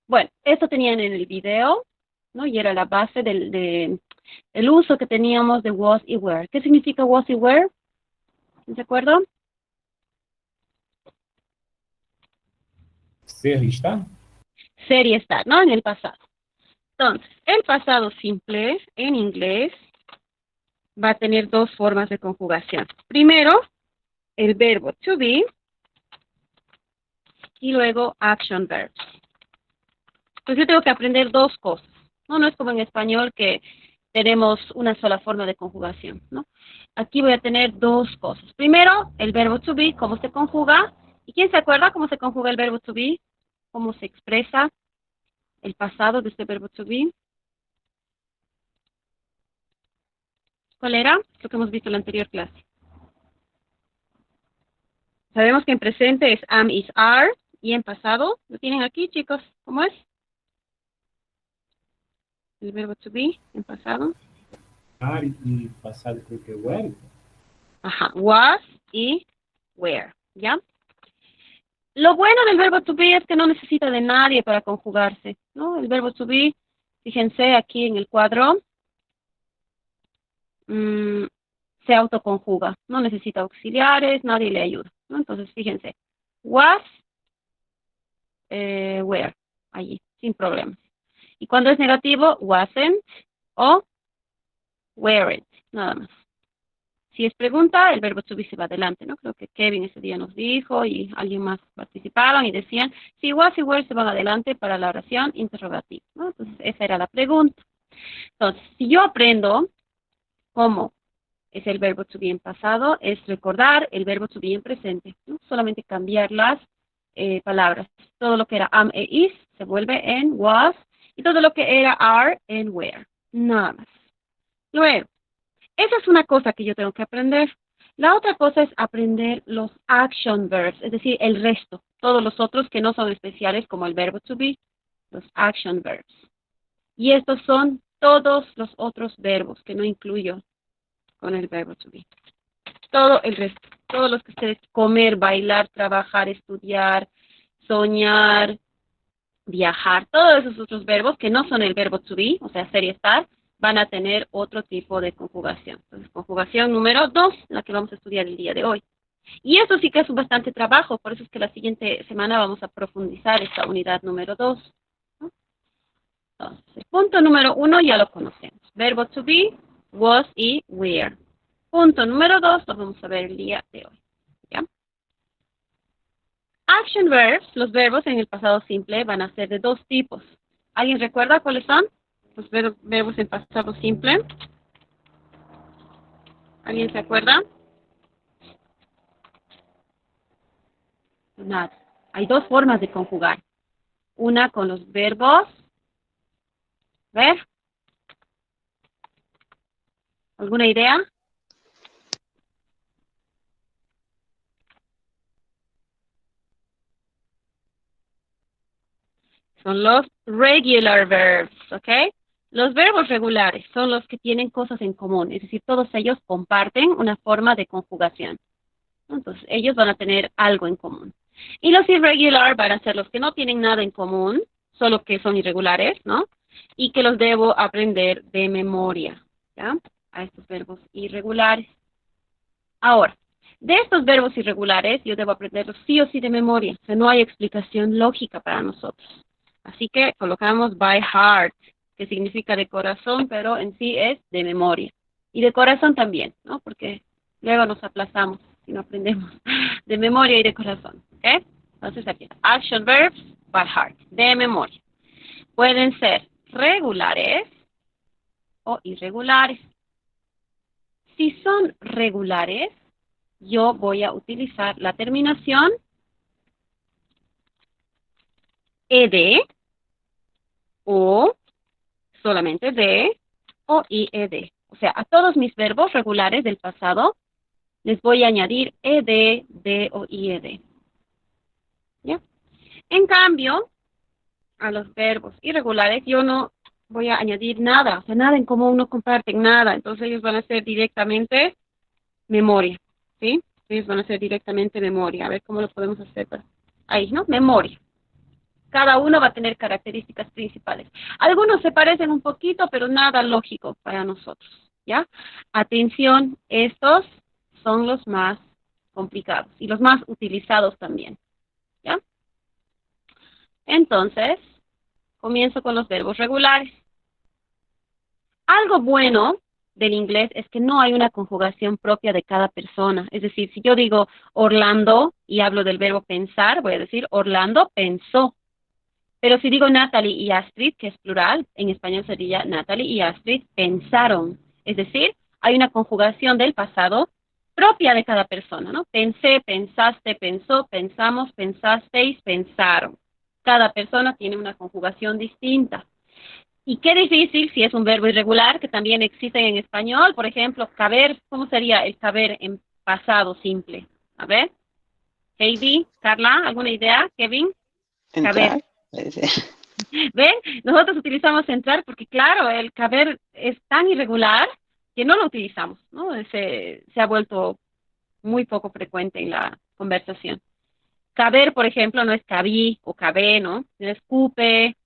Bueno, esto tenían en el video, ¿no? Y era la base el uso que teníamos de was y were. ¿Qué significa was y were? ¿Se acuerdan? Ser e estar? Ser y estar, ¿no? En el pasado. Entonces, el pasado simple en inglés va a tener dos formas de conjugación. Primero, el verbo to be y luego action verbs. Entonces yo tengo que aprender dos cosas, ¿no? No es como en español que tenemos una sola forma de conjugación, ¿no? Aquí voy a tener dos cosas. Primero, el verbo to be, cómo se conjuga. ¿Y quién se acuerda cómo se conjuga el verbo to be? ¿Cómo se expresa el pasado de este verbo to be? ¿Cuál era? Lo que hemos visto en la anterior clase. Sabemos que en presente es am, is, are, y en pasado, ¿lo tienen aquí, chicos? ¿Cómo es? El verbo to be en pasado. Are e passado creo que é were. Ajá, was y were, ¿ya? Lo bueno del verbo to be es que no necesita de nadie para conjugarse, ¿no? El verbo to be, fíjense aquí en el cuadro, mmm, se autoconjuga, no necesita auxiliares, nadie le ayuda, ¿no? Entonces, fíjense, was, were, allí, sin problemas. Y cuando es negativo, wasn't o weren't, nada más. Si es pregunta, el verbo to be se va adelante, ¿no? Creo que Kevin ese día nos dijo y alguien más participaron y decían, si was y were se van adelante para la oración interrogativa, ¿no? Entonces, esa era la pregunta. Entonces, si yo aprendo cómo es el verbo to be en pasado, es recordar el verbo to be en presente, ¿no? Solamente cambiar las palabras. Todo lo que era am e is se vuelve en was y todo lo que era are en were. Nada más. Luego, esa es una cosa que yo tengo que aprender. La otra cosa es aprender los action verbs, es decir, el resto, todos los otros que no son especiales como el verbo to be, los action verbs. Y estos son todos los otros verbos que no incluyo con el verbo to be. Todo el resto, todos los que ustedes comer, bailar, trabajar, estudiar, soñar, viajar, todos esos otros verbos que no son el verbo to be, o sea, ser y estar, van a tener otro tipo de conjugación. Entonces, conjugación número 2, la que vamos a estudiar el día de hoy. Y eso sí que es un bastante trabajo, por eso es que la siguiente semana vamos a profundizar esta unidad número 2. ¿No? Entonces, punto número 1 ya lo conocemos. Verbo to be, was y were. Punto número 2 lo vamos a ver el día de hoy. ¿Ya? Action verbs, los verbos en el pasado simple van a ser de dos tipos. ¿Alguien recuerda cuáles son? Los verbos en pasado simple. ¿Alguien se acuerda? Nada. Hay dos formas de conjugar. Una con los verbos. ¿Ver? ¿Alguna idea? Son los regular verbs, ¿ok? Los verbos regulares son los que tienen cosas en común, es decir, todos ellos comparten una forma de conjugación. Entonces, ellos van a tener algo en común. Y los irregular van a ser los que no tienen nada en común, solo que son irregulares, ¿no? Y que los debo aprender de memoria, ¿ya? A estos verbos irregulares. Ahora, de estos verbos irregulares, yo debo aprenderlos sí o sí de memoria. O sea, no hay explicación lógica para nosotros. Así que colocamos by heart, que significa de corazón, pero en sí es de memoria. Y de corazón también, ¿no? Porque luego nos aplazamos si no aprendemos de memoria y de corazón. ¿Ok? Entonces aquí, action verbs by heart, de memoria. Pueden ser regulares o irregulares. Si son regulares, yo voy a utilizar la terminación ed o solamente de o ied. O sea, a todos mis verbos regulares del pasado les voy a añadir ed, de o ied. ¿Ya? En cambio, a los verbos irregulares yo no voy a añadir nada, o sea, nada en común, no comparten nada, entonces ellos van a ser directamente memoria, ¿sí? Ellos van a ser directamente memoria. A ver cómo lo podemos hacer. Ahí, ¿no? Memoria. cada uno va a tener características principales. Algunos se parecen un poquito, pero nada lógico para nosotros, ¿ya? Atención, estos son los más complicados y los más utilizados también, ¿ya? Entonces, comienzo con los verbos regulares. Algo bueno del inglés es que no hay una conjugación propia de cada persona. Es decir, si yo digo Orlando y hablo del verbo pensar, voy a decir Orlando pensó. Pero si digo Natalie y Astrid, que es plural, en español sería Natalie y Astrid pensaron. Es decir, hay una conjugación del pasado propia de cada persona, ¿no? Pensé, pensaste, pensó, pensamos, pensasteis, pensaron. Cada persona tiene una conjugación distinta. Y qué difícil si es un verbo irregular, que también existe en español. Por ejemplo, caber, ¿cómo sería el caber en pasado simple? A ver, Heidi, Carla, ¿alguna idea? Kevin, caber. Entrar. Puede ser. ¿Ven? Nosotros utilizamos entrar porque, claro, el caber es tan irregular que no lo utilizamos, ¿no? Se ha vuelto muy poco frecuente en la conversación. Caber, por ejemplo, no es cabí o cabé, ¿no? Es cupe,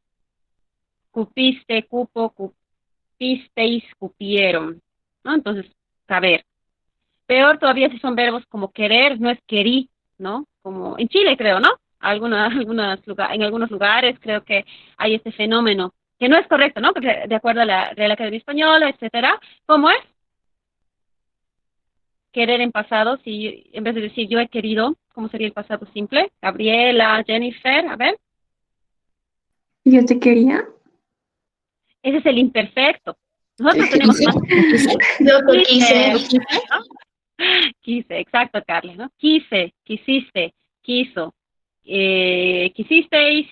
cupiste, cupo, cupisteis, cupieron, ¿no? Entonces, caber. Peor todavía si son verbos como querer, no es querí, ¿no? Como en Chile creo, ¿no? En algunos lugares creo que hay este fenómeno, que no es correcto, ¿no? Porque de acuerdo a la Real Academia Española, etcétera, ¿cómo es? Querer en pasado, si en vez de decir yo he querido, ¿cómo sería el pasado simple? Gabriela, Jennifer, a ver. Yo te quería. Ese es el imperfecto. Nosotros tenemos más. Yo te quise. ¿No? Quise, exacto, Carla, ¿no? Quise, quisiste, quiso, quisisteis,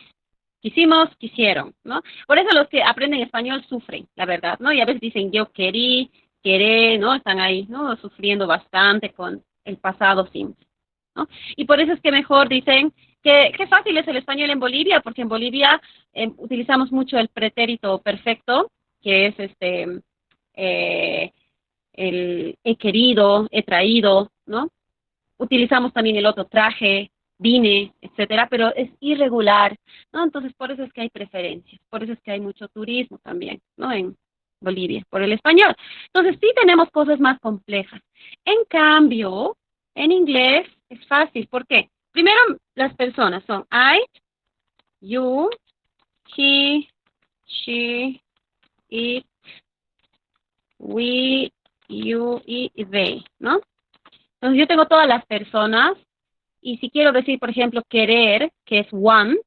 quisimos, quisieron, ¿no? Por eso los que aprenden español sufren, la verdad, ¿no? Y a veces dicen yo querí, queré, ¿no? Están ahí, ¿no? Sufriendo bastante con el pasado simple, ¿no? Y por eso es que mejor dicen que qué fácil es el español en Bolivia, porque en Bolivia utilizamos mucho el pretérito perfecto, que es eh, el he querido, he traído, ¿no? Utilizamos también el otro traje, vine, etcétera, pero es irregular, ¿no? Entonces, por eso es que hay preferencias, por eso es que hay mucho turismo también, ¿no? En Bolivia, por el español. Entonces, sí tenemos cosas más complejas. En cambio, en inglés es fácil, ¿por qué? Primero, las personas son I, you, he, she, it, we, you y they, ¿no? Entonces yo tengo todas las personas y si quiero decir, por ejemplo, querer, que es want,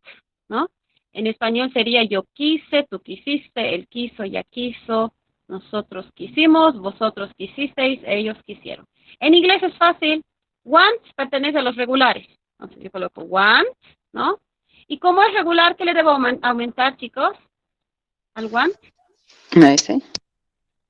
¿no? En español sería yo quise, tú quisiste, él quiso, ella quiso, nosotros quisimos, vosotros quisisteis, ellos quisieron. En inglés es fácil. Want pertenece a los regulares. Entonces yo coloco want, ¿no? Y como es regular, ¿qué le debo aumentar, chicos? ¿Al want? ¿No ese?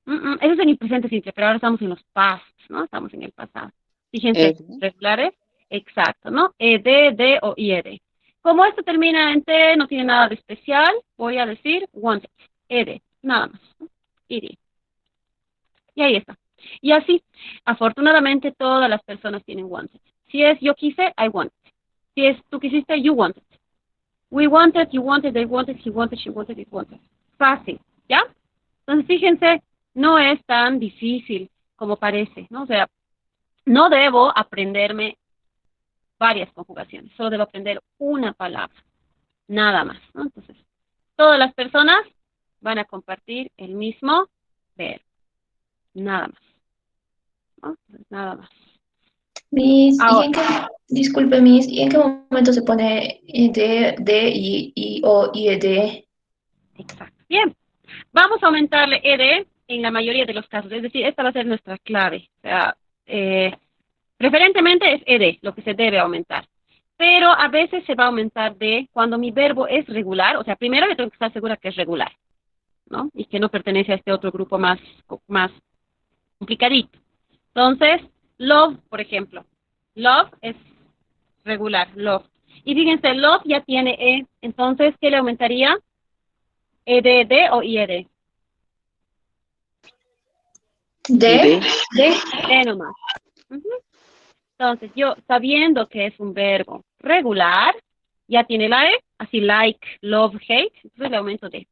Eso es en el presente simple, pero ahora estamos en los past, ¿no? Estamos en el pasado. Fíjense, regulares, exacto, ¿no? Ed, de o ied. Como esto termina en T, no tiene nada de especial, voy a decir wanted, ed, nada más, ¿no? Id. Y ahí está. Y así, afortunadamente, todas las personas tienen wanted. Si es yo quise, I wanted. Si es tú quisiste, you wanted. We wanted, you wanted, they wanted, he wanted, she wanted, it wanted. Fácil, ¿ya? Entonces, fíjense, no es tan difícil como parece, ¿no? O sea, no debo aprenderme varias conjugaciones, solo debo aprender una palabra, nada más, ¿no? Entonces, todas las personas van a compartir el mismo verbo, nada más, ¿no? Entonces, nada más. Miss, Ahora, disculpe, Miss, ¿y en qué momento se pone de, y, o, y, de? exacto. Bien, vamos a aumentarle ed en la mayoría de los casos, es decir, esta va a ser nuestra clave, o sea, preferentemente es ed, lo que se debe aumentar. Pero a veces se va a aumentar de cuando mi verbo es regular, o sea, primero yo tengo que estar segura que es regular, ¿no? Y que no pertenece a este otro grupo más complicadito. Entonces, love, por ejemplo. Love es regular, love. Y fíjense, love ya tiene E, entonces, ¿qué le aumentaría? ¿EDD o IED? De. E nomás. Entonces, yo, sabiendo que es un verbo regular, ya tiene la E, así like, love, hate, entonces le aumento D.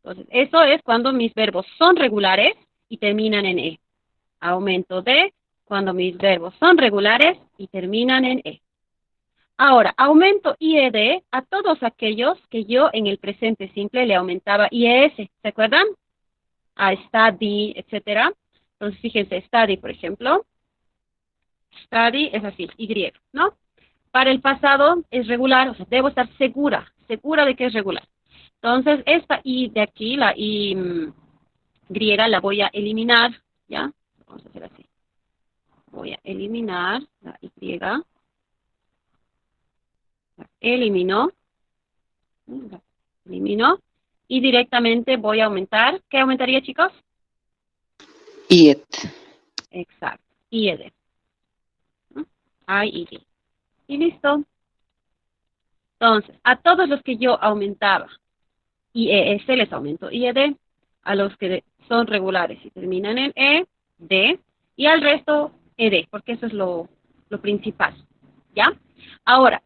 Entonces, eso es cuando mis verbos son regulares y terminan en E. Aumento D cuando mis verbos son regulares y terminan en E. Ahora, aumento IED a todos aquellos que yo en el presente simple le aumentaba IES, ¿se acuerdan? A study, etcétera. Entonces, fíjense, study, por ejemplo. Study es así, Y, ¿no? Para el pasado es regular, o sea, debo estar segura de que es regular. Entonces, esta I de aquí, la I griega, la voy a eliminar, ¿ya? Vamos a hacer así. Voy a eliminar la Y. La elimino. Y directamente voy a aumentar. ¿Qué aumentaría, chicos? Iet. Exacto. IED. I-E-D. Y listo. Entonces, a todos los que yo aumentaba IES les aumento IED. A los que son regulares y terminan en E, D. Y al resto, ED, porque eso es lo principal. ¿Ya? Ahora,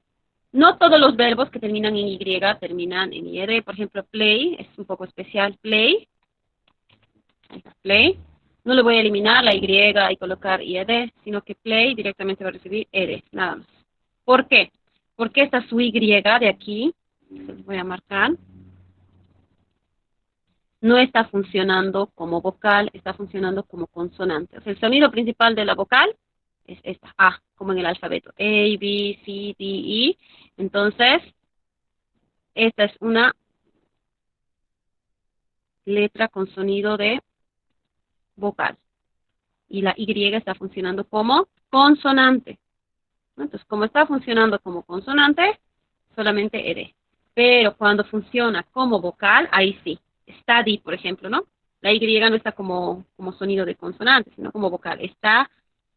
no todos los verbos que terminan en Y terminan en IED. Por ejemplo, play es un poco especial. Play. Ahí está, play. No le voy a eliminar la Y y colocar IED, sino que play directamente va a recibir ED, nada más. ¿Por qué? Porque esta su Y de aquí, se los voy a marcar, no está funcionando como vocal, está funcionando como consonante. O sea, el sonido principal de la vocal es esta, A, como en el alfabeto. A, B, C, D, E. Entonces, esta es una letra con sonido de vocal. Y la Y está funcionando como consonante. Entonces, como está funcionando como consonante, solamente ED. Pero cuando funciona como vocal, ahí sí. Study, por ejemplo, ¿no? La Y no está como sonido de consonante, sino como vocal. Está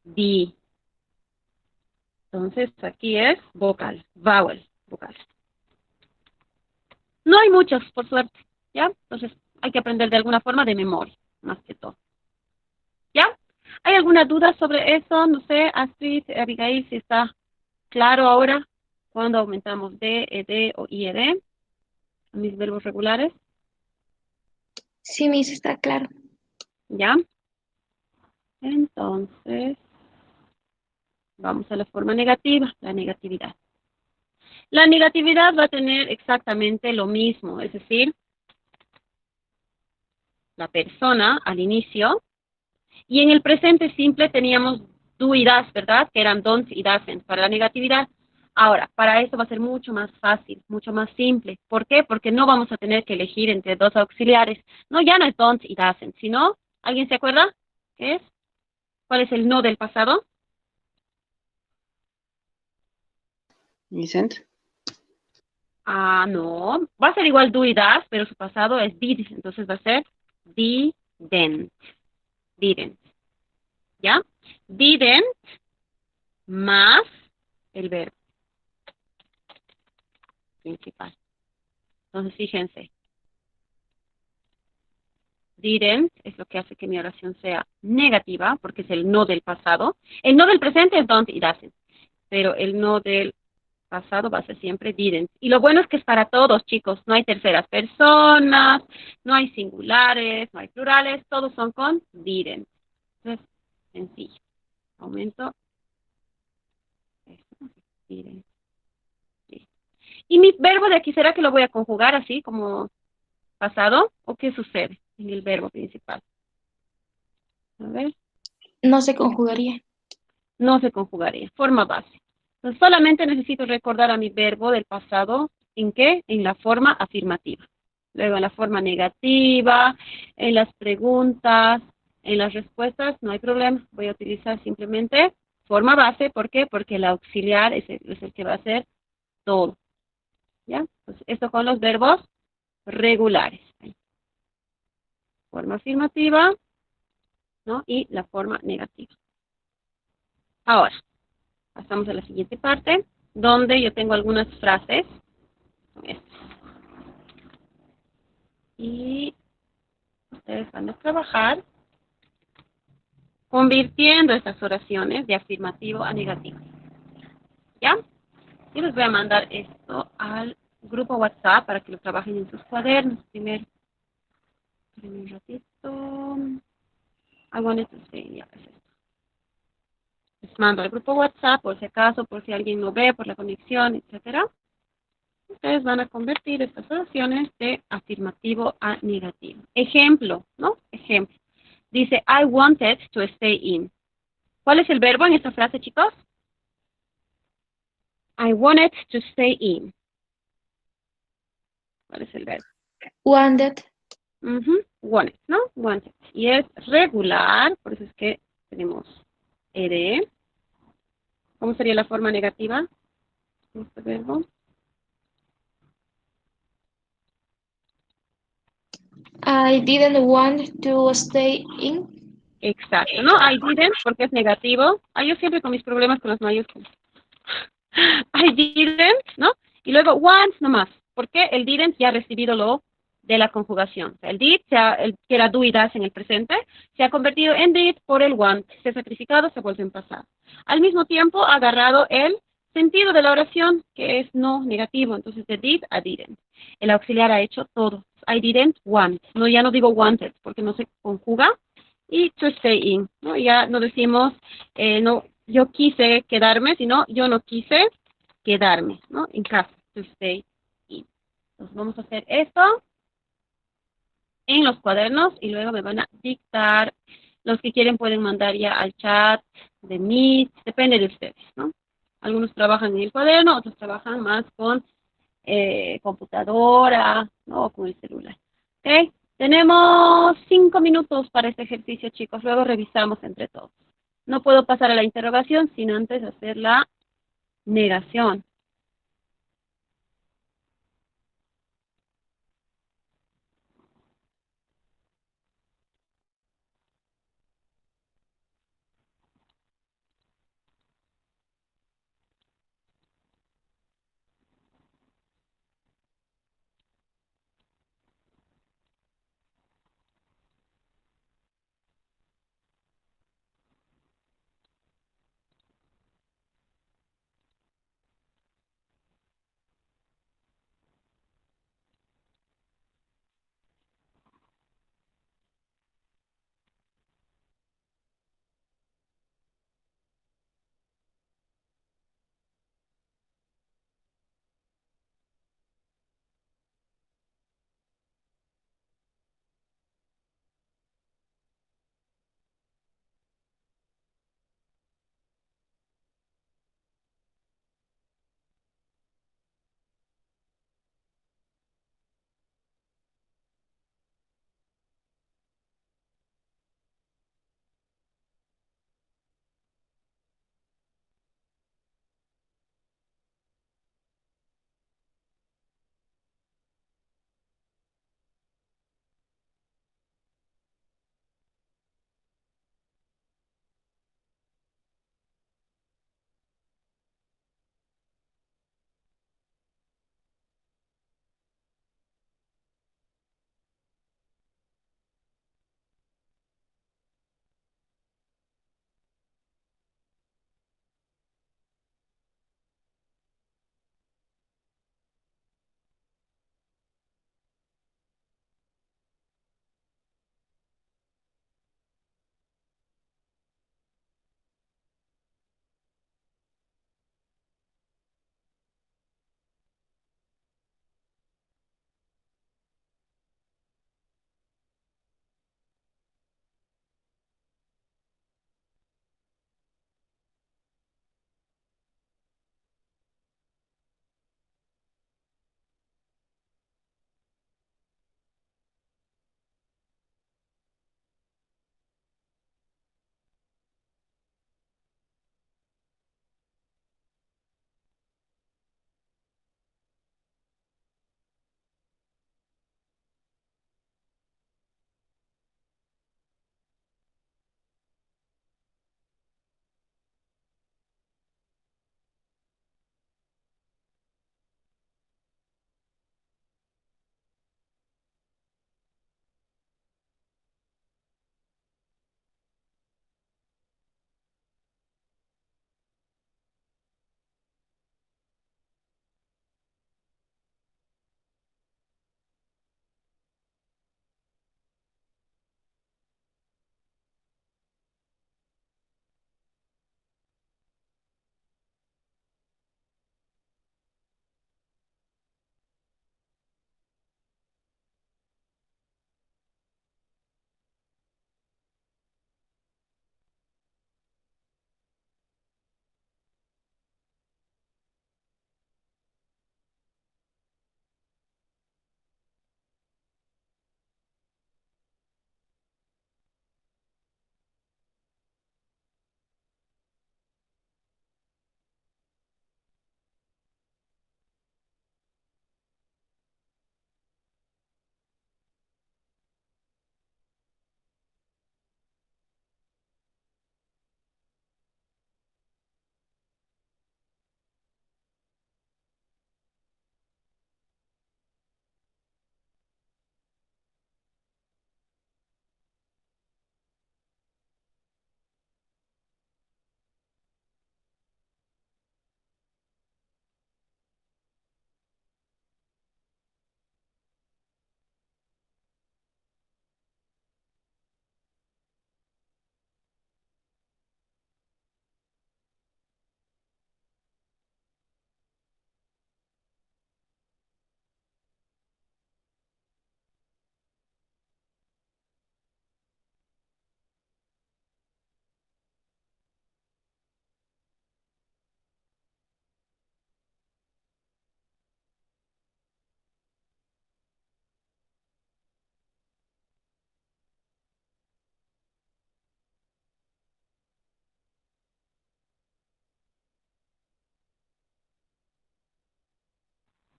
di. Entonces, aquí es vocal, vowel, vocal. No hay muchos, por suerte, ¿ya? Entonces, hay que aprender de alguna forma de memoria, más que todo. ¿Ya? ¿Hay alguna duda sobre eso? No sé, Astrid, Abigail, si está claro ahora cuando aumentamos D, ED o IED a mis verbos regulares. Sí, Miss, está claro. ¿Ya? Entonces, vamos a la forma negativa, la negatividad. La negatividad va a tener exactamente lo mismo, es decir, la persona al inicio, y en el presente simple teníamos do y das, ¿verdad? Que eran don't y doesn't para la negatividad. Ahora, para eso va a ser mucho más fácil, mucho más simple. ¿Por qué? Porque no vamos a tener que elegir entre dos auxiliares. No, ya no es don't y doesn't, sino, ¿alguien se acuerda? ¿Qué es? ¿Cuál es el no del pasado? Isn't. Ah, no. Va a ser igual do y das, pero su pasado es did. Entonces va a ser didn't. Didn't. ¿Ya? Didn't más el verbo principal. Entonces, fíjense. Didn't es lo que hace que mi oración sea negativa, porque es el no del pasado. El no del presente es don't y doesn't. Pero el no del pasado va a ser siempre didn't. Y lo bueno es que es para todos, chicos. No hay terceras personas, no hay singulares, no hay plurales. Todos son con didn't. Entonces, sencillo. Aumento. Esto, didn't. Y mi verbo de aquí, ¿será que lo voy a conjugar así como pasado? ¿O qué sucede en el verbo principal? A ver, No se conjugaría. no se conjugaría. Forma base. Entonces, solamente necesito recordar a mi verbo del pasado. ¿En qué? En la forma afirmativa. Luego en la forma negativa, en las preguntas, en las respuestas, no hay problema. Voy a utilizar simplemente forma base. ¿Por qué? Porque el auxiliar es el que va a hacer todo. ¿Ya? Entonces, esto con los verbos regulares. Forma afirmativa, ¿no? Y la forma negativa. Ahora, pasamos a la siguiente parte, donde yo tengo algunas frases. Son estas. Y ustedes van a trabajar convirtiendo estas oraciones de afirmativo a negativo. ¿Ya? Yo les voy a mandar esto al grupo WhatsApp para que lo trabajen en sus cuadernos primero. Espérenme un ratito. I wanted to say, ya, es esto. Les mando al grupo WhatsApp por si acaso, por si alguien lo ve, por la conexión, etcétera. Ustedes van a convertir estas oraciones de afirmativo a negativo. Ejemplo, ¿no? Ejemplo. Dice, I wanted to stay in. ¿Cuál es el verbo en esta frase, chicos? I wanted to stay in. ¿Cuál es el verbo? Wanted. Wanted, ¿no? Wanted. Y es regular, por eso es que tenemos ed. ¿Cómo sería la forma negativa de este verbo? I didn't want to stay in. Exacto, ¿no? I didn't, porque es negativo. Yo siempre con mis problemas con las mayúsculas. I didn't, ¿no? Y luego want nomás, porque el didn't ya ha recibido lo de la conjugación. O sea, el did, que era do y das en el presente, se ha convertido en did por el want. Se ha sacrificado, se vuelve en pasado. Al mismo tiempo ha agarrado el sentido de la oración, que es no negativo. Entonces, de did a didn't. El auxiliar ha hecho todo. I didn't want. No, ya no digo wanted, porque no se conjuga. Y to stay in, ¿no? Ya no decimos, no, yo quise quedarme, sino yo no quise quedarme, ¿no? En casa, to stay in. Entonces vamos a hacer esto en los cuadernos y luego me van a dictar. Los que quieren pueden mandar ya al chat de Meet, depende de ustedes, ¿no? Algunos trabajan en el cuaderno, otros trabajan más con computadora, ¿no? O con el celular. ¿Ok? Tenemos 5 minutos para este ejercicio, chicos. Luego revisamos entre todos. No puedo pasar a la interrogación sin antes hacer la negación.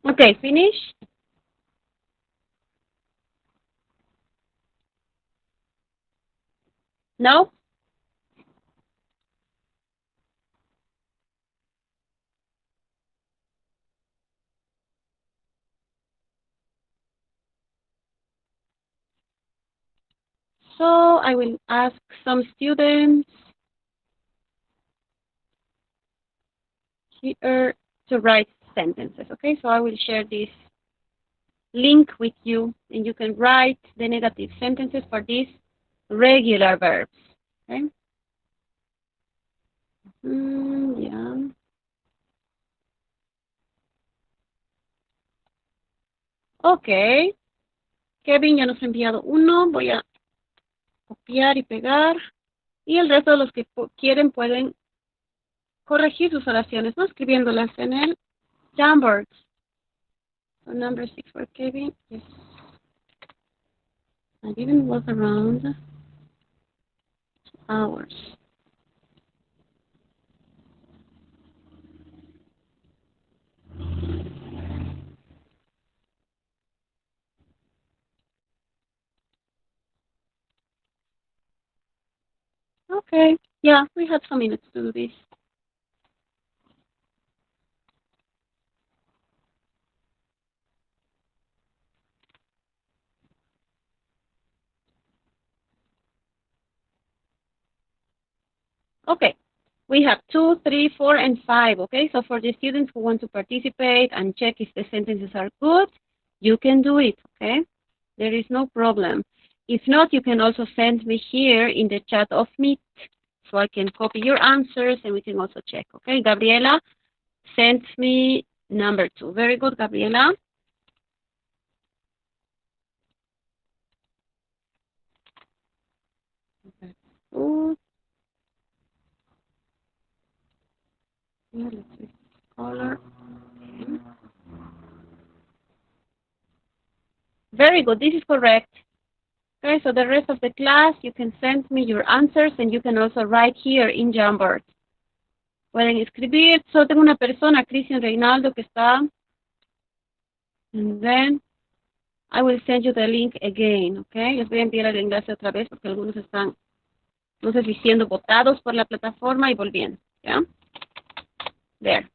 Okay, finish. No? So I will ask some students here to write sentences, okay? So I will share this link with you, and you can write the negative sentences for these regular verbs, okay? Yeah. Ok. Kevin ya nos ha enviado uno. Voy a copiar y pegar. Y el resto de los que quieren pueden corregir sus oraciones, ¿no? Escribiéndolas en el Jamboard. So number 6 for Kevin. Yes. I didn't walk around 2 hours. Okay. Yeah, we have some minutes to do this. Okay. We have 2, 3, 4, and 5, okay? So for the students who want to participate and check if the sentences are good, you can do it, okay? There is no problem. If not, you can also send me here in the chat of Meet, so I can copy your answers and we can also check, okay? Gabriela sent me number 2. Very good, Gabriela. Good. Here, let's see. Color. Very good, this is correct. Okay, so the rest of the class, you can send me your answers and you can also write here in Jamboard. Pueden escribir. Solo tengo una persona, Cristian Reinaldo, que está. And then I will send you the link again, okay? Les voy a enviar el enlace otra vez porque algunos están, no sé si siendo votados por la plataforma y volviendo, ¿ya? There.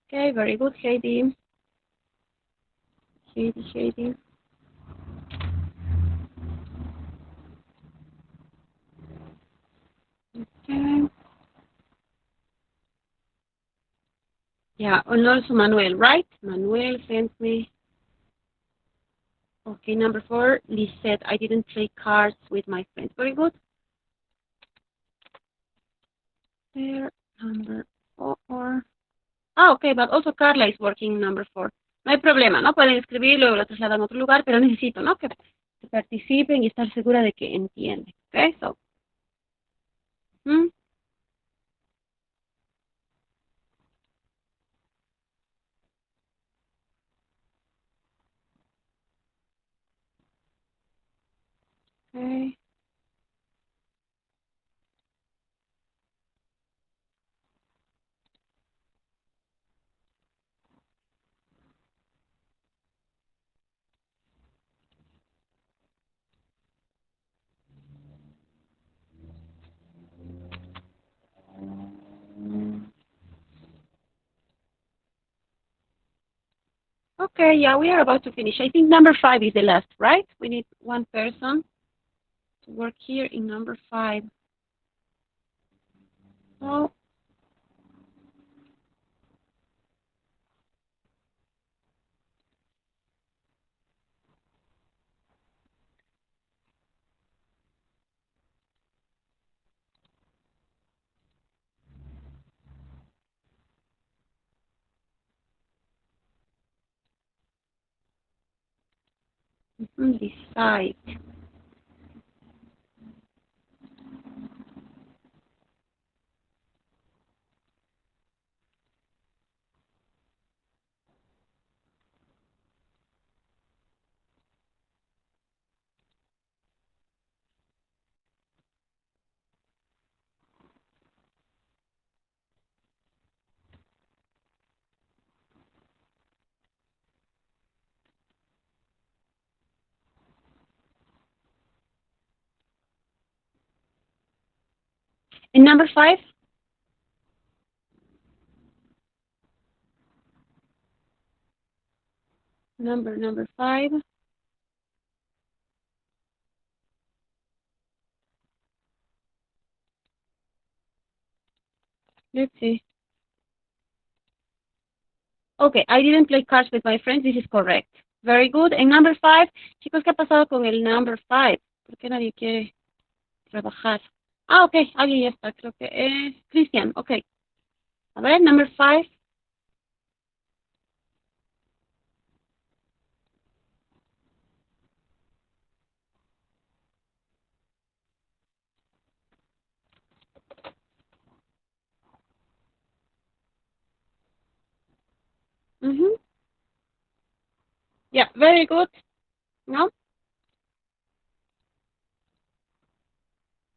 Okay, very good, Heidi. Heidi. Okay. Yeah, and also Manuel, right? Manuel sent me. Okay, number 4, Lisette, I didn't play cards with my friends. Very good. There, number 4. Ah, okay, but also Carla is working number 4. No hay problema, ¿no? Pueden escribirlo y lo trasladan a otro lugar, pero necesito, ¿no? Que participen y estar segura de que entienden. Okay, so. Okay. Okay, yeah, we are about to finish. I think number 5 is the last, right? We need one person to work here in number 5. So, decide. In number 5. Number 5. Let's see. Okay, I didn't play cards with my friends. This is correct. Very good. En number 5, chicos, ¿qué ha pasado con el number 5? ¿Por qué nadie quiere trabajar? Ah, ok, alguien ya está, creo que es Cristian, ok. A ver, number 5. Yeah, very good. No?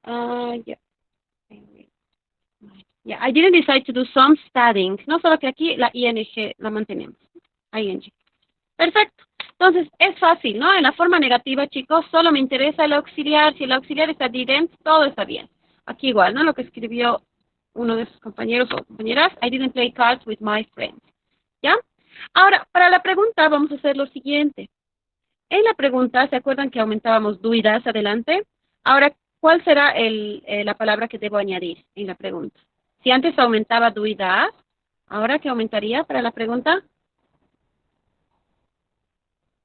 Yeah. Yeah, I didn't decide to do some studying. No, solo que aquí la ing la mantenemos. ing. Perfecto. Entonces, es fácil, ¿no? En la forma negativa, chicos, solo me interesa el auxiliar. Si el auxiliar está didn't, todo está bien. Aquí igual, ¿no? Lo que escribió uno de sus compañeros o compañeras. I didn't play cards with my friends. ¿Ya? Ahora, para la pregunta vamos a hacer lo siguiente. En la pregunta, ¿se acuerdan que aumentábamos do y das adelante? Ahora, ¿cuál será la palabra que debo añadir en la pregunta? Si antes aumentaba do y das, ¿ahora qué aumentaría para la pregunta?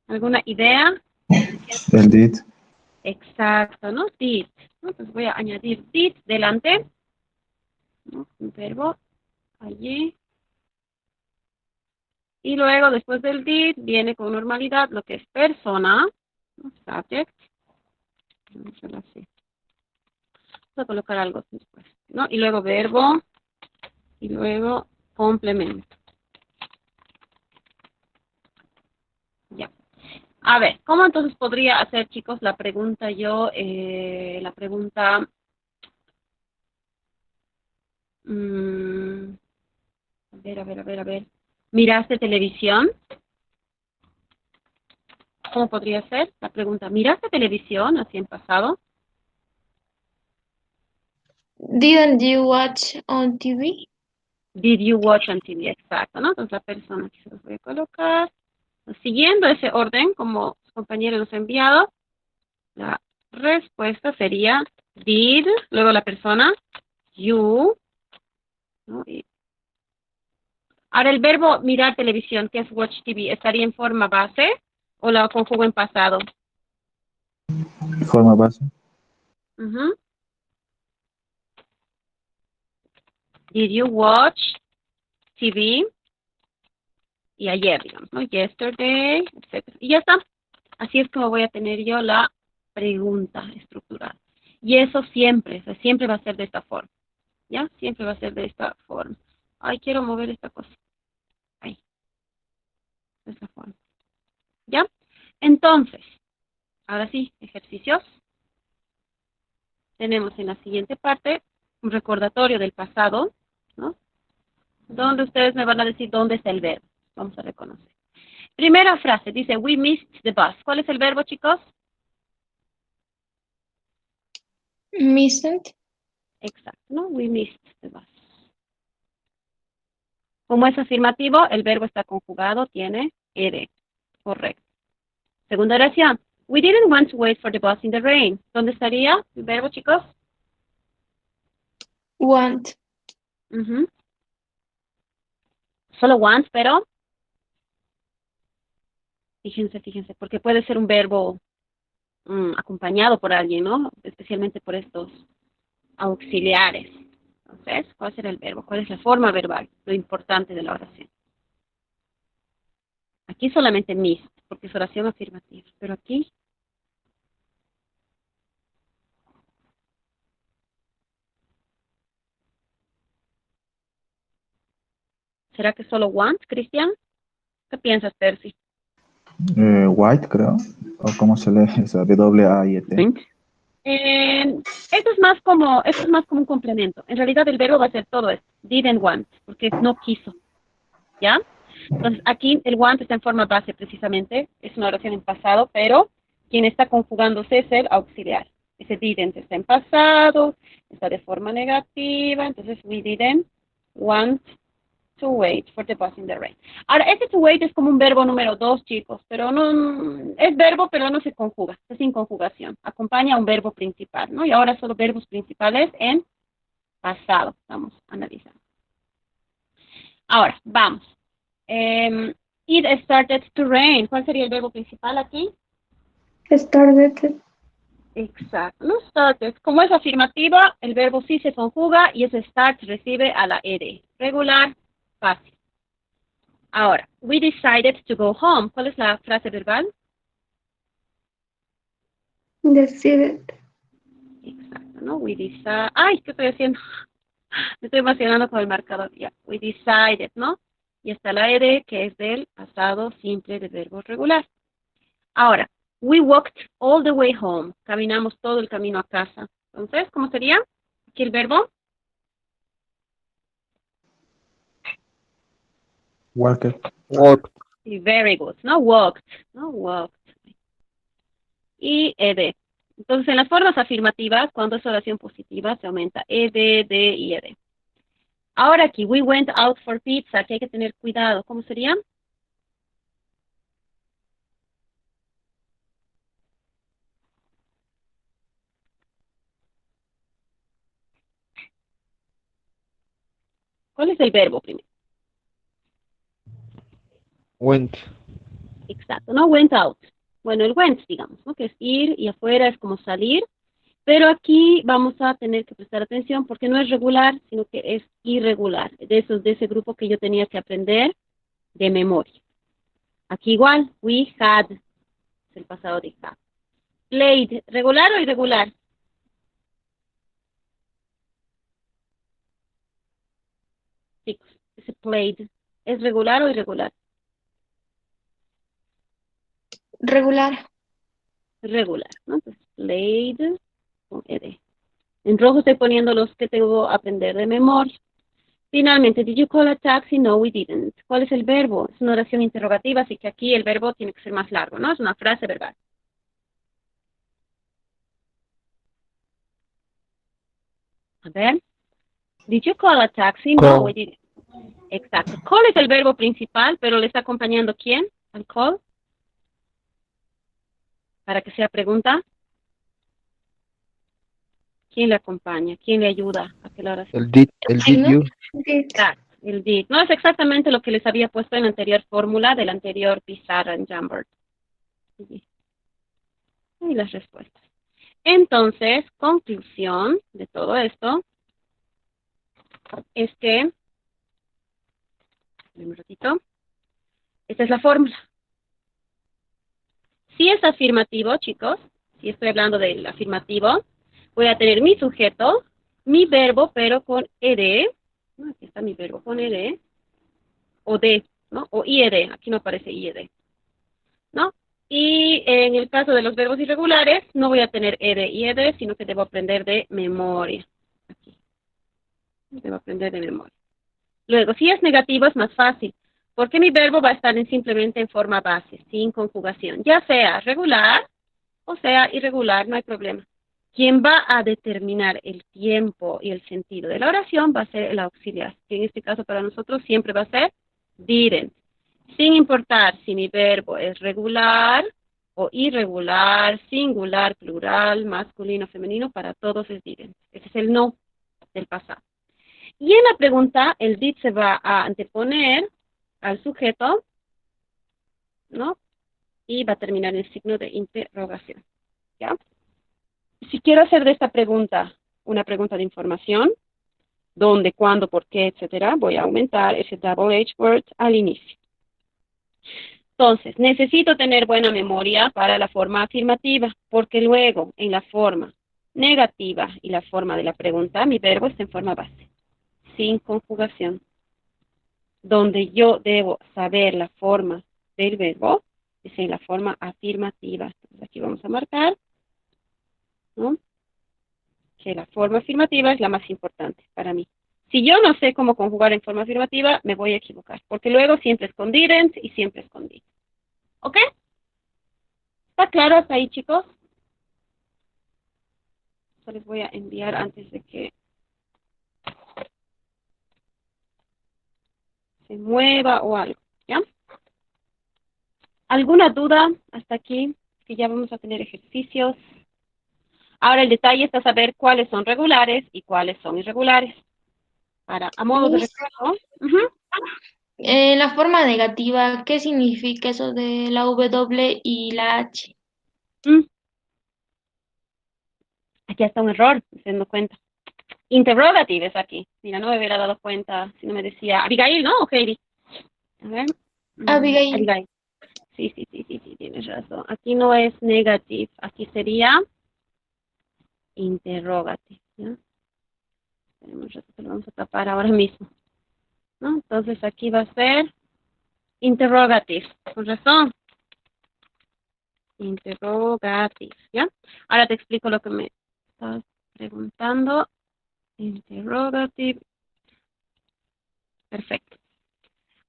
¿Alguna idea? El did. Exacto, ¿no? Did. ¿No? Entonces voy a añadir did delante. ¿No? Un verbo allí. Y luego, después del did, viene con normalidad lo que es persona, ¿no? Subject. Vamos a hacerlo así. Voy a colocar algo después, ¿no? Y luego verbo. Y luego complemento. Ya. A ver, ¿cómo entonces podría hacer, chicos, la pregunta yo? La pregunta... a ver. ¿Miraste televisión? ¿Cómo podría ser la pregunta? ¿Miraste televisión? Así en pasado. Didn't you watch on TV? Did you watch on TV? Exacto, ¿no? Entonces la persona que se los voy a colocar. Siguiendo ese orden, como su compañero nos ha enviado, la respuesta sería did, luego la persona, you, ¿no? Ahora el verbo mirar televisión, que es watch TV, ¿estaría en forma base o la conjugo en pasado? Forma base. Did you watch TV? Y ayer, digamos, ¿no? Yesterday, etc. Y ya está. Así es como voy a tener yo la pregunta estructurada. Y eso siempre, o sea, siempre va a ser de esta forma. ¿Ya? Siempre va a ser de esta forma. Ay, quiero mover esta cosa. Ahí. De esta forma. ¿Ya? Entonces, ahora sí, ejercicios. Tenemos en la siguiente parte un recordatorio del pasado, ¿no? Donde ustedes me van a decir dónde está el verbo. Vamos a reconocer. Primera frase, dice, we missed the bus. ¿Cuál es el verbo, chicos? Missed. Exacto, ¿no? We missed the bus. Como es afirmativo, el verbo está conjugado, tiene ed. Correcto. Segunda oración. We didn't want to wait for the bus in the rain. ¿Dónde estaría el verbo, chicos? Want. Solo once, pero fíjense, porque puede ser un verbo acompañado por alguien, ¿no? Especialmente por estos auxiliares. Entonces, ¿cuál será el verbo? ¿Cuál es la forma verbal? Lo importante de la oración. Aquí solamente missed, porque es oración afirmativa, pero aquí ¿será que solo want, Cristian? ¿Qué piensas, Percy? White, creo. O cómo se lee esa W-A-I-T. Eso es más como un complemento. En realidad el verbo va a ser todo esto. Didn't want, porque no quiso. ¿Ya? Entonces aquí el want está en forma base precisamente. Es una oración en pasado, pero quien está conjugándose es el auxiliar. Ese didn't está en pasado, está de forma negativa, entonces we didn't want to wait for the bus in the rain. Ahora, este to wait es como un verbo número 2, chicos, pero no, es verbo, pero no se conjuga, es sin conjugación. Acompaña a un verbo principal, ¿no? Y ahora solo verbos principales en pasado, estamos analizando. Ahora, vamos. It started to rain. ¿Cuál sería el verbo principal aquí? Started. Exacto, no started. Como es afirmativa, el verbo sí se conjuga y ese start recibe a la ed. Regular, fácil. Ahora, we decided to go home. ¿Cuál es la frase verbal? Decided. Exacto, ¿no? We decided. Ay, ¿qué estoy haciendo? Me estoy emocionando con el marcador. Ya, we decided, ¿no? Y está la ed, que es del pasado simple de verbo regular. Ahora, we walked all the way home. Caminamos todo el camino a casa. Entonces, ¿cómo sería aquí el verbo? Walker. Walk. Sí, very good. No walked. No walked. Y ed. Entonces, en las formas afirmativas, cuando es oración positiva, se aumenta ed, d y ed. Ahora aquí, we went out for pizza, que hay que tener cuidado. ¿Cómo sería? ¿Cuál es el verbo primero? Went. Exacto, no went out. Bueno, el went, digamos, ¿no? Que es ir y afuera es como salir. Pero aquí vamos a tener que prestar atención porque no es regular, sino que es irregular. De ese grupo que yo tenía que aprender de memoria. Aquí igual, we had, es el pasado de had. Played, ¿regular o irregular? Chicos, ese played, ¿es regular o irregular? Regular. Regular, ¿no? Entonces, played con ed. En rojo estoy poniendo los que tengo que aprender de memoria. Finalmente, did you call a taxi? No, we didn't. ¿Cuál es el verbo? Es una oración interrogativa, así que aquí el verbo tiene que ser más largo, ¿no? Es una frase verbal. A ver. Did you call a taxi? No, Call. we didn't. Exacto. Call es el verbo principal, pero le está acompañando ¿quién? Al call. Para que sea pregunta. ¿Quién le acompaña? ¿Quién le ayuda a que la oración? El did ¿No? you. Did. Exacto, el did. No es exactamente lo que les había puesto en la anterior fórmula del anterior pizarra en Jamboard. Y las respuestas. Entonces, conclusión de todo esto es que, un ratito, esta es la fórmula. Si es afirmativo, chicos, si estoy hablando del afirmativo, voy a tener mi sujeto, mi verbo, pero con ed. ¿No? Aquí está mi verbo con ed. O d, ¿no? O ied, aquí no aparece ied. ¿No? Y en el caso de los verbos irregulares, no voy a tener ed y ed, sino que debo aprender de memoria. Aquí. Debo aprender de memoria. Luego, si es negativo es más fácil, porque mi verbo va a estar simplemente en forma base, sin conjugación. Ya sea regular o sea irregular, no hay problema. Quien va a determinar el tiempo y el sentido de la oración va a ser el auxiliar, que en este caso para nosotros siempre va a ser didn't. Sin importar si mi verbo es regular o irregular, singular, plural, masculino, femenino, para todos es didn't. Ese es el no del pasado. Y en la pregunta, el did se va a anteponer al sujeto, ¿no? Y va a terminar en el signo de interrogación. ¿Ya? Si quiero hacer de esta pregunta una pregunta de información, dónde, cuándo, por qué, etcétera, voy a aumentar ese double H word al inicio. Entonces, necesito tener buena memoria para la forma afirmativa, porque luego, en la forma negativa y la forma de la pregunta, mi verbo está en forma base, sin conjugación. Donde yo debo saber la forma del verbo es en la forma afirmativa. Entonces, aquí vamos a marcar, ¿no? Que la forma afirmativa es la más importante para mí. Si yo no sé cómo conjugar en forma afirmativa, me voy a equivocar, porque luego siempre es con didn't y siempre es con did. ¿Ok? ¿Está claro hasta ahí, chicos? Esto les voy a enviar antes de que se mueva o algo, ¿ya? ¿Alguna duda hasta aquí? Que ya vamos a tener ejercicios. Ahora el detalle está saber cuáles son regulares y cuáles son irregulares. A modo de recuerdo. Ujú. La forma negativa, ¿qué significa eso de la W y la H? Mm. Aquí está un error, me estoy dando cuenta. Interrogative es aquí. Mira, no me hubiera dado cuenta si no me decía Abigail, ¿no? O Heidi. A ver. Abigail. Abigail. Sí, tienes razón. Aquí no es negative, aquí sería interrogative, ¿ya? Esperemos un ratito, lo vamos a tapar ahora mismo, ¿no? Entonces aquí va a ser interrogative, con razón. Interrogative, ¿ya? Ahora te explico lo que me estás preguntando. Interrogative. Perfecto.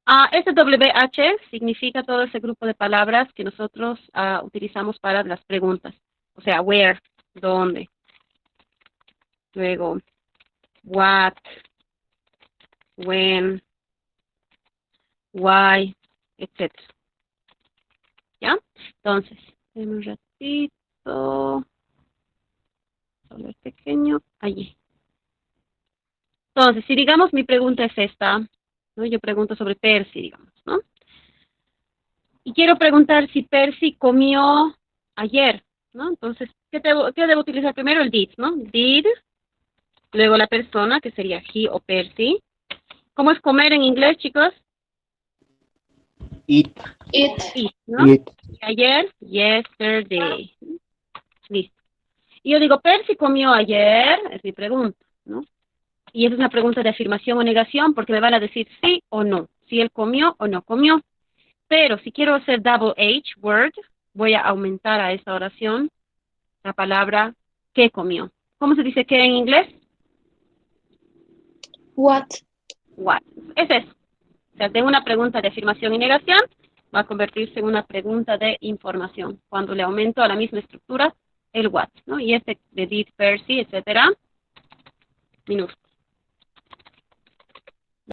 SWH significa todo ese grupo de palabras que nosotros utilizamos para las preguntas. O sea, where, dónde. Luego, what, when, why, etc. ¿Ya? Entonces, un ratito. Solo es pequeño. Allí. Entonces, si digamos mi pregunta es esta, ¿no? Yo pregunto sobre Percy, digamos, ¿no? Y quiero preguntar si Percy comió ayer, ¿no? Entonces, ¿qué debo utilizar primero? El did, ¿no? Did, luego la persona, que sería he o Percy. ¿Cómo es comer en inglés, chicos? It. It. Eat, ¿no? It. Y ayer, yesterday. Listo. Y yo digo, Percy comió ayer, es mi pregunta, ¿no? Y esa es una pregunta de afirmación o negación porque me van a decir sí o no, si él comió o no comió. Pero si quiero hacer double H, word, voy a aumentar a esa oración la palabra que comió. ¿Cómo se dice qué en inglés? What? What. Es eso. O sea, de una pregunta de afirmación y negación va a convertirse en una pregunta de información. Cuando le aumento a la misma estructura el what, ¿no? Y este de did, Percy, etcétera, minúsculo.